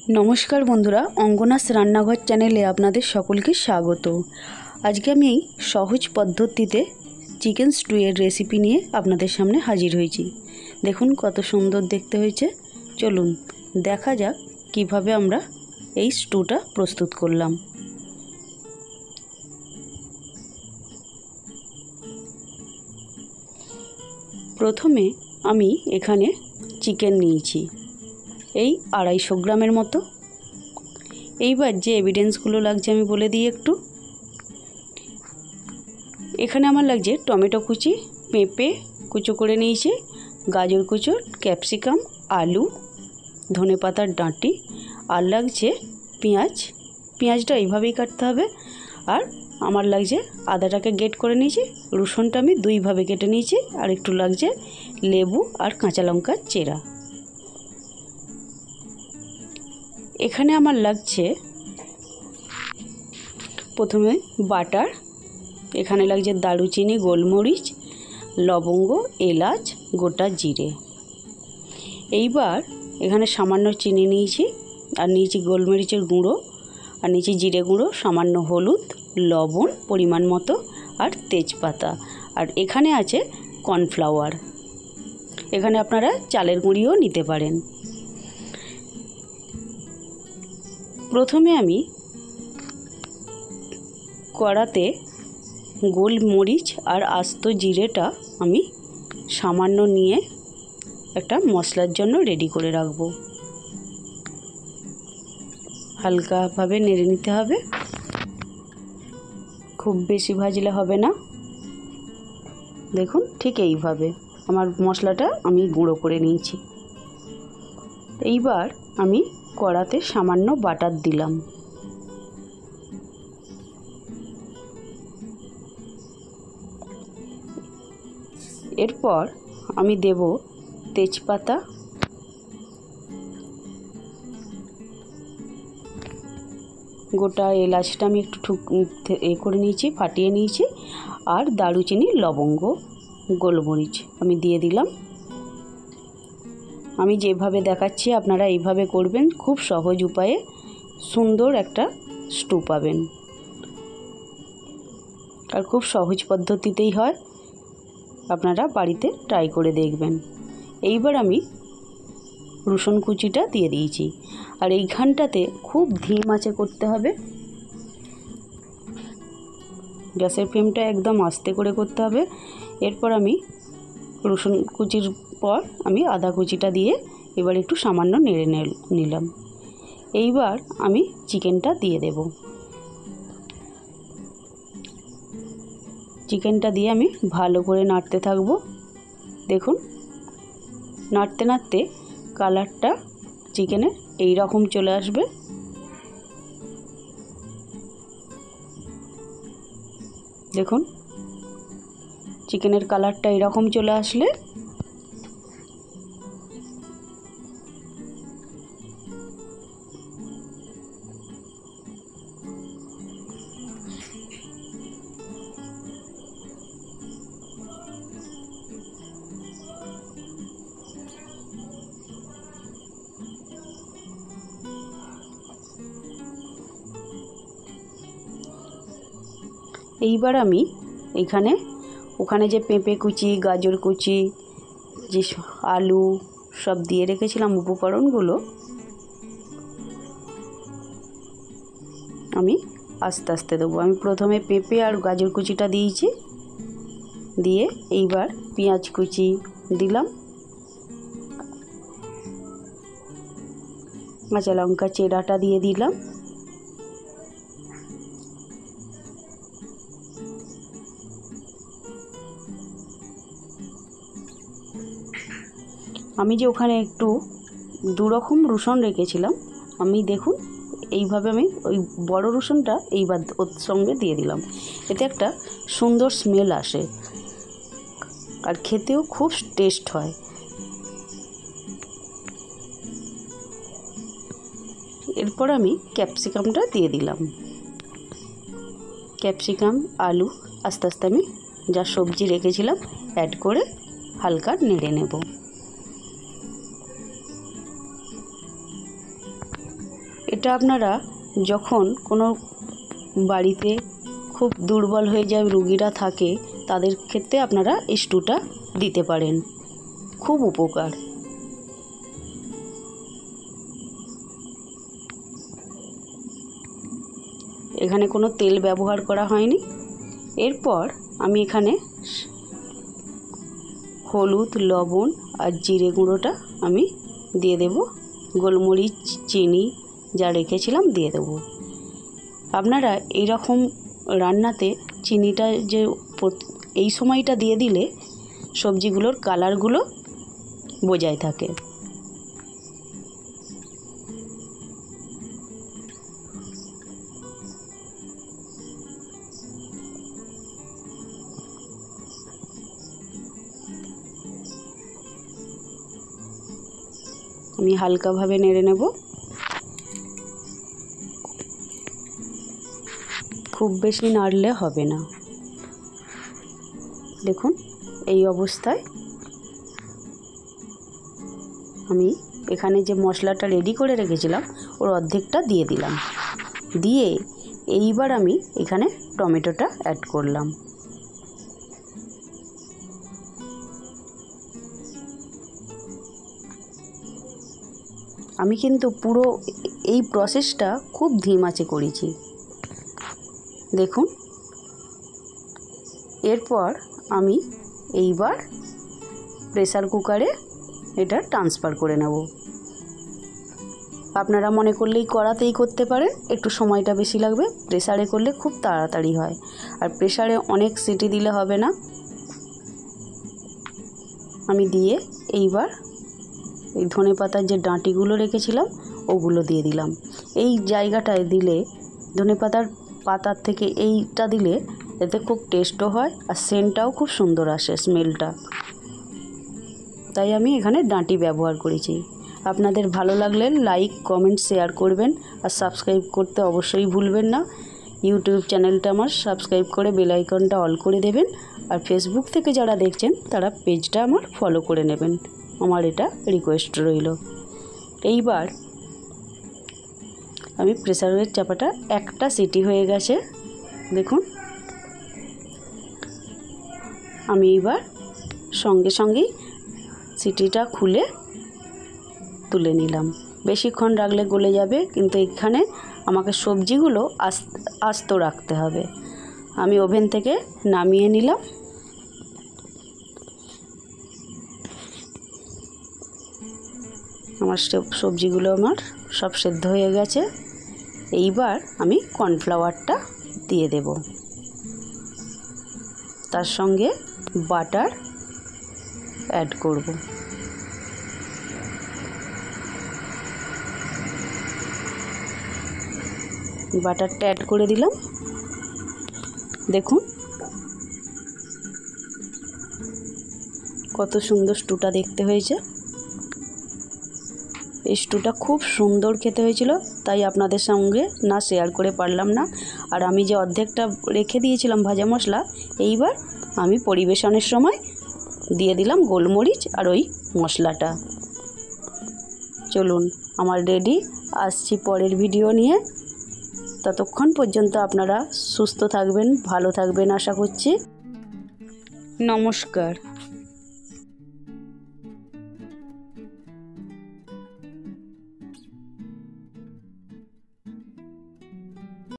नमस्कार बंधुरा अंगनास रान्नाघर चैनेले आपनादेर सकलके स्वागत। आज के आमी सहज पद्धतिते चिकेन स्टूएर रेसिपि निये आपनादेर सामने हाजिर हयेछि। देखुन कत सुंदर देखते हयेछे। चलुन देखा जाक किभाबे आमरा एई स्टूटा प्रस्तुत करलाम। प्रथमे आमी एखाने चिकेन नियेछि এই 250 গ্রামের মতো। এইবার যে এভিডেন্সগুলো লাগছে আমি বলে দিই একটু। এখানে আমার লাগছে টমেটো কুচি, পেঁপে কুচো করে নিয়েছি, গাজর কুচো, ক্যাপসিকাম, আলু, ধনেপাতার ডাঁটি, আর লাগছে পেঁয়াজ। পেঁয়াজটা এইভাবেই কাটতে হবে। আর আমার লাগছে আদাটাকে গ্রেট করে নিয়েছি, রসুনটা আমি দুইভাবে কেটে নিয়েছি, আর একটু লাগছে লেবু আর কাঁচা লঙ্কার চেরা। এখানে আমার লাগছে প্রথমে বাটার, এখানে লাগছে দারুচিনি, গোলমরিচ, লবঙ্গ, এলাচ, গোটা জিরে। এইবার এখানে সামান্য চিনি নিয়েছি, আর নিয়েছি গোলমরিচের গুঁড়ো, আর নিয়েছি জিরে গুঁড়ো, সামান্য হলুদ, লবণ পরিমাণ মতো, আর তেজপাতা। আর এখানে আছে কর্নফ্লাওয়ার। এখানে আপনারা চালের গুঁড়িও নিতে পারেন। প্রথমে আমি কড়াতে গোলমরিচ আর আস্ত জিরেটা আমি সামান্য নিয়ে একটা মশলার জন্য রেডি করে রাখব। হালকাভাবে নেড়ে নিতে হবে, খুব বেশি ভাজলে হবে না। দেখুন ঠিক এইভাবে আমার মশলাটা আমি গুঁড়ো করে নিয়েছি। এইবার আমি কড়াতে সামান্য বাটার দিলাম। এরপর আমি দেব তেজপাতা, গোটা এলাচটা আমি একটু করে নিয়েছি, ফাটিয়ে নিয়েছি, আর দারুচিনি, লবঙ্গ, গোলমরিচ আমি দিয়ে দিলাম। আমি যেভাবে দেখাচ্ছি আপনারা এইভাবে করবেন, খুব সহজ উপায়ে সুন্দর একটা স্টু পাবেন, আর খুব সহজ পদ্ধতিতেই হয়। আপনারা বাড়িতে ট্রাই করে দেখবেন। এইবার আমি রসুন কুচিটা দিয়ে দিয়েছি, আর এইখানটাতে খুব ধিম আঁচে করতে হবে। গ্যাসের ফ্লেমটা একদম আস্তে করে করতে হবে। এরপর আমি রসুন কুচির পর আমি আদা কুচিটা দিয়ে এবার একটু সামান্য নেড়ে নিলাম। এইবার আমি চিকেনটা দিয়ে দেব। চিকেনটা দিয়ে আমি ভালো করে নাড়তে থাকবো। দেখুন নাড়তে নাড়তে কালারটা চিকেনের এই রকম চলে আসবে। দেখুন চিকেনের কালারটা এরকম চলে আসলে এইবার আমি ওখানে যে পেঁপে কুচি, গাজর কুচি, যে আলু সব দিয়ে রেখেছিলাম উপকরণগুলো আমি আস্তে আস্তে দেবো। আমি প্রথমে পেঁপে আর গাজর কুচিটা দিয়েছি, দিয়ে এইবার পেঁয়াজ কুচি দিলাম, কাঁচা লঙ্কা চেরাটা দিয়ে দিলাম, আমি যে ওখানে একটু দুরকম রসুন রেখেছিলাম, আমি দেখুন এইভাবে আমি ওই বড় রসুনটা এইবার ওর সঙ্গে দিয়ে দিলাম। এতে একটা সুন্দর স্মেল আসে, আর খেতেও খুব টেস্ট হয়। এরপর আমি ক্যাপসিকামটা দিয়ে দিলাম। ক্যাপসিকাম, আলু আস্তে আস্তে আমি যা সবজি রেখেছিলাম অ্যাড করে হালকা নেড়ে নেব। এটা আপনারা যখন কোনো বাড়িতে খুব দুর্বল হয়ে যায় রুগীরা থাকে তাদের ক্ষেত্রে আপনারা এই স্টুটা দিতে পারেন, খুব উপকার। এখানে কোনো তেল ব্যবহার করা হয়নি। এরপর আমি এখানে হলুদ, লবণ আর জিরে গুঁড়োটা আমি দিয়ে দেব, গোলমরিচ, চিনি যা রেখেছিলাম দিয়ে দেব। আপনারা এই রকম রান্নাতে চিনিটা যে এই সময়টা দিয়ে দিলে সবজিগুলোর কালারগুলো বজায় থাকে। আমি হালকাভাবে নেড়ে নেব, খুব বেশি নাড়লে হবে না। দেখুন এই অবস্থায় আমি এখানে যে মশলাটা রেডি করে রেখেছিলাম ওর অর্ধেকটা দিয়ে দিলাম। দিয়ে এইবার আমি এখানে টমেটোটা অ্যাড করলাম। আমি কিন্তু পুরো এই প্রসেসটা খুব ধিম আঁচে করেছি। দেখুন এরপর আমি এইবার প্রেসার কুকারে এটা ট্রান্সফার করে নেব। আপনারা মনে করলেই কড়াতেই করতে পারেন, একটু সময়টা বেশি লাগবে। প্রেসারে করলে খুব তাড়াতাড়ি হয়, আর প্রেসারে অনেক সিটি দিলে হবে না। আমি দিয়ে এইবার এই ধনেপাতার যে ডাঁটিগুলো রেখেছিলাম ওগুলো দিয়ে দিলাম। এই জায়গাটায় দিলে ধনেপাতার পাতার থেকে এইটা দিলে এতে খুব টেস্টও হয় আর সেন্টটাও খুব সুন্দর আসে, স্মেলটা। তাই আমি এখানে ডাঁটি ব্যবহার করেছি। আপনাদের ভালো লাগলে লাইক, কমেন্ট, শেয়ার করবেন আর সাবস্ক্রাইব করতে অবশ্যই ভুলবেন না। ইউটিউব চ্যানেলটা আমার সাবস্ক্রাইব করে বেল আইকনটা অল করে দেবেন। আর ফেসবুক থেকে যারা দেখছেন তারা পেজটা আমার ফলো করে নেবেন, আমার এটা রিকোয়েস্ট রইল। এইবার আমি প্রেসারের চাপাটা একটা সিটি হয়ে গেছে, দেখুন। আমি এইবার সঙ্গে সঙ্গেই সিটিটা খুলে তুলে নিলাম। বেশিক্ষণ রাখলে গলে যাবে, কিন্তু এখানে আমাকে সবজিগুলো আস্ত রাখতে হবে। আমি ওভেন থেকে নামিয়ে নিলাম। আমার সবজিগুলো আমার সব সেদ্ধ হয়ে গেছে। এইবার আমি কর্নফ্লাওয়ারটা দিয়ে দেব, তার সঙ্গে বাটার অ্যাড করব। বাটারটা অ্যাড করে দিলাম। দেখুন কত সুন্দর স্টুটা দেখতে হয়েছে। এই স্টুটা খুব সুন্দর খেতে হয়েছিল, তাই আপনাদের সঙ্গে না শেয়ার করে পারলাম না। আর আমি যে অর্ধেকটা রেখে দিয়েছিলাম ভাজা মশলা, এইবার আমি পরিবেশনের সময় দিয়ে দিলাম গোলমরিচ আর ওই মশলাটা। চলুন আমার রেডি, আসছি পরের ভিডিও নিয়ে। ততক্ষণ পর্যন্ত আপনারা সুস্থ থাকবেন, ভালো থাকবেন আশা করছি। নমস্কার।